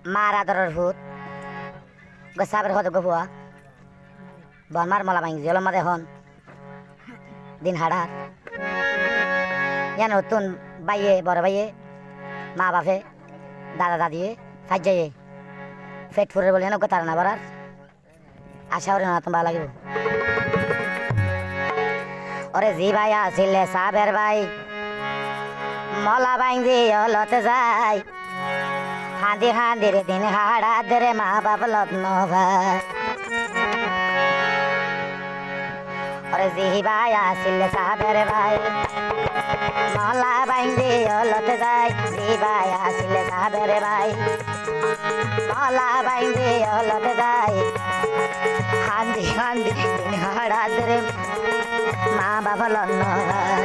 মার আদরের ভূত গোসাবের হতে গহুয়া বনমার মলা ভাঙি জলম মাদে হন দিন হাড়ার ইয়া নতুন বাইয়ে বড় বাইয়ে মা বাপে দাদা দাদিয়ে সাজ্জাইয়ে পেট ফুরে বলে নৌকা তারা না বাড়ার আশা করি না তোমার লাগিব ওরে জি ভাই আসিলে সাবের ভাই মলা ভাঙি অলতে যায় হাঁদি হাঁদির দিন হাড়া দেরে মা বাপ লগ্ন ভাই ওরে জি ভাই আসিলে সাবের ভাই মলা ভাঙি অলতে যায় জি ভাই আসিলে সাবের ভাই মলা ভাঙি অলতে যায় হাঁদি হাঁদি দিন হাড়া দেরে মা বাবা লগ্ন ভাই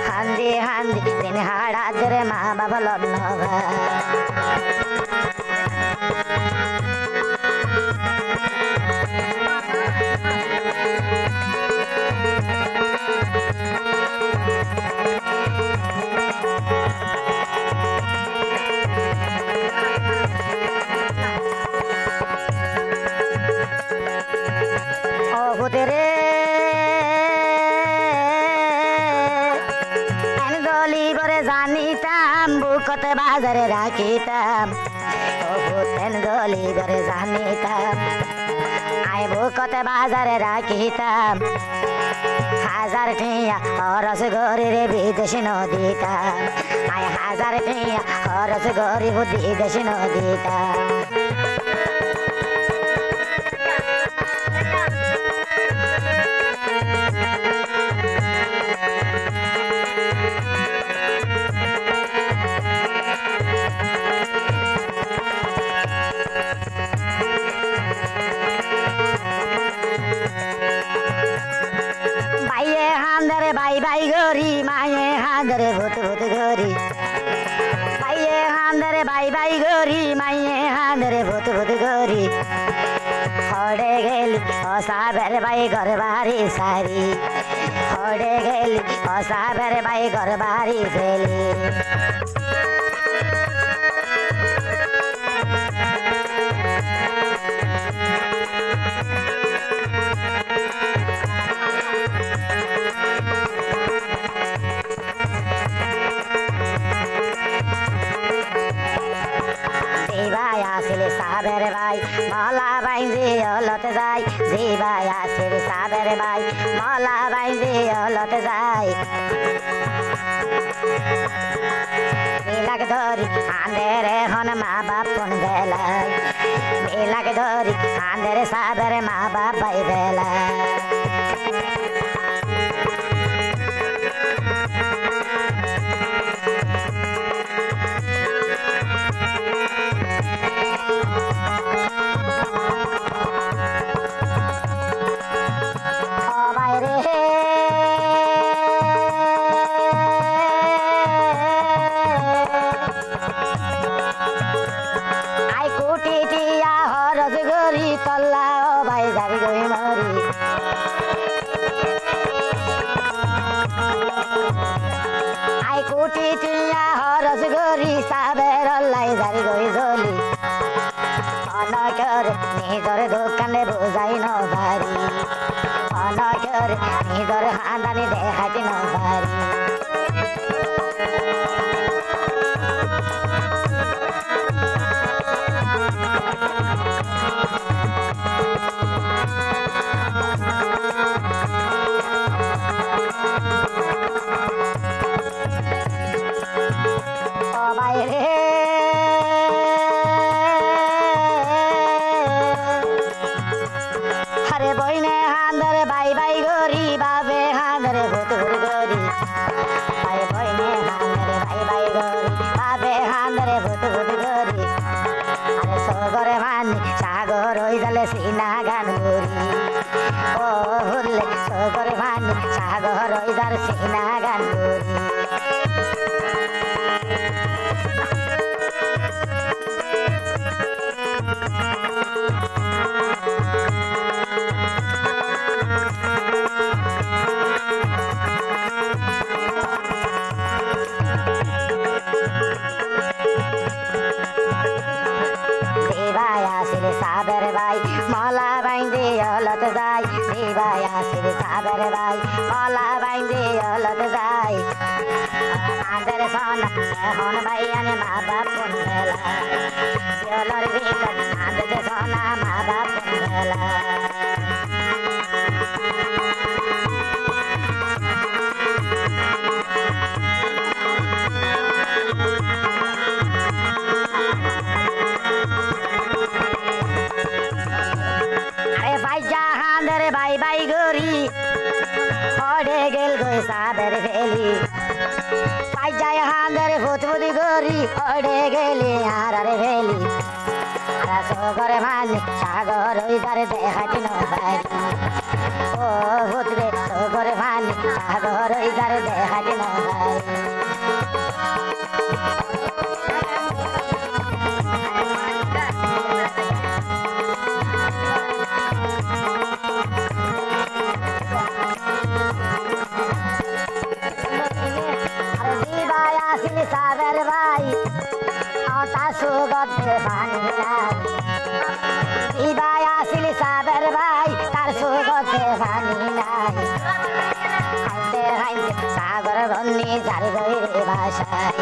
হাঁদি হাঁদি দিন হাড়া দেরে মা বাবা লগ্ন ভাই রে গলি করে জানিতাম বুকতে বাজারে রাখিতাম তেন গলি করে জানিতাম আই বুকতে বাজারে রাখিতাম হাজার টিয়া খরচ গরিব বিদেশি নদীতাম আই হাজার টিয়া খরচ গরিব বিদেশি নদীতাম বাই বাই গরি মায়ে হাঁদরে ভূত ভূত গরি মাইয়ে হাঁদরে বাই বাই গরি মাইয়ে হাঁদরে ভূত ভূত গরি হড়ে গেলি অসাবের বাই ঘর বাড়ি সারি হড়ে গেলি অসাবের বাই ঘর বাড়ি ফেলি সাবের ভাই মলা বাইজি অলতে যায় জি ভাই আসির সাবের ভাই মলা বাইজি অলতে যায় মিলাক ধরি আন্দের হন মা বাপ কোন বেলায় মিলাক ধরি আন্দের সাবের মা বাপ ভাই বেলায় তল্লা ও ভাই যাবি গই মরি আই কুটি টিয়া হরস গরি সাবের লাই যাবি গই জলি অনকর নিজর দোকানে বোঝাই ন ভারি অনকর নিজর হাঁদানি দেখাতি ন ভারি हरे बहने हांदरे बाई बाई गोरी बाबे हांदरे भूत भूत गोरी हरे बहने हांदरे बाई बाई गोरी बाबे हांदरे भूत भूत गोरी अरे सगरे मानी सागर होई जाले सीना गान गोरी ओ हुरले सगरे मानी सागर होई जाले सीना गान गोरी সাবের ভাই মলা বাইন্দে হলত যায় দিবাই আসিল সাবের ভাই মলা বাইন্দে হলত যায় আমাদের সোনা এখন ভাই আনে মা বাপ কোন বেলা জলর ভিতর আমাদের সোনা মা বাপ কোন বেলা বাই বাই গরি হড়ে গেল গো সাবের ফেলি পাই যায় হাঁদের ফুটফুটি গরি হড়ে গেলি আর ফেলি সাগর মানে সাগর ওই ধারে দেখাটি নয় ও ফুটবে সাগর মানে সাগর ওই ধারে দেখাটি নয় সাবের ভাই আতা সুগন্ধে পানি নাই দিবাই আসিল সাবের ভাই তার সুগন্ধে পানি নাই হাইতে হাইতে সাগর বন্নি যার গইরে বাসায়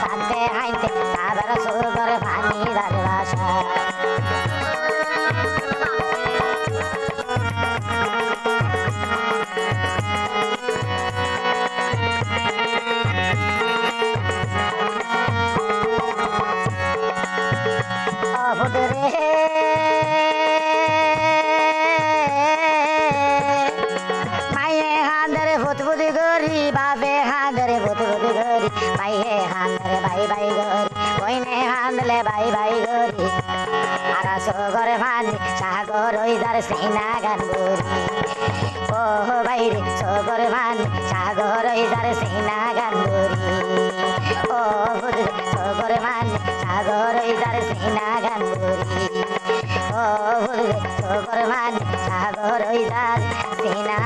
শান্তে হাইতে সাগর সুগর পানি যার বাসায় মায়ে হাঁদরে ফুটফুটি গরি বাবে হাঁদরে ফুটফুটি গরি মাইয়ে হাঁদরে বাই বাই গরি কইনে হাঁদলে বাই বাই গরি আর সগরে ভানি সাগর ওই যার সিনা গান গরি ও বাইরে সগরে ভানি সাগর ওই যার সিনা গান গরি ও সগরে ভানি সাগর ওই যার সিনা গান গরি ও সগরে ভানি সাগর ওই যার সিনা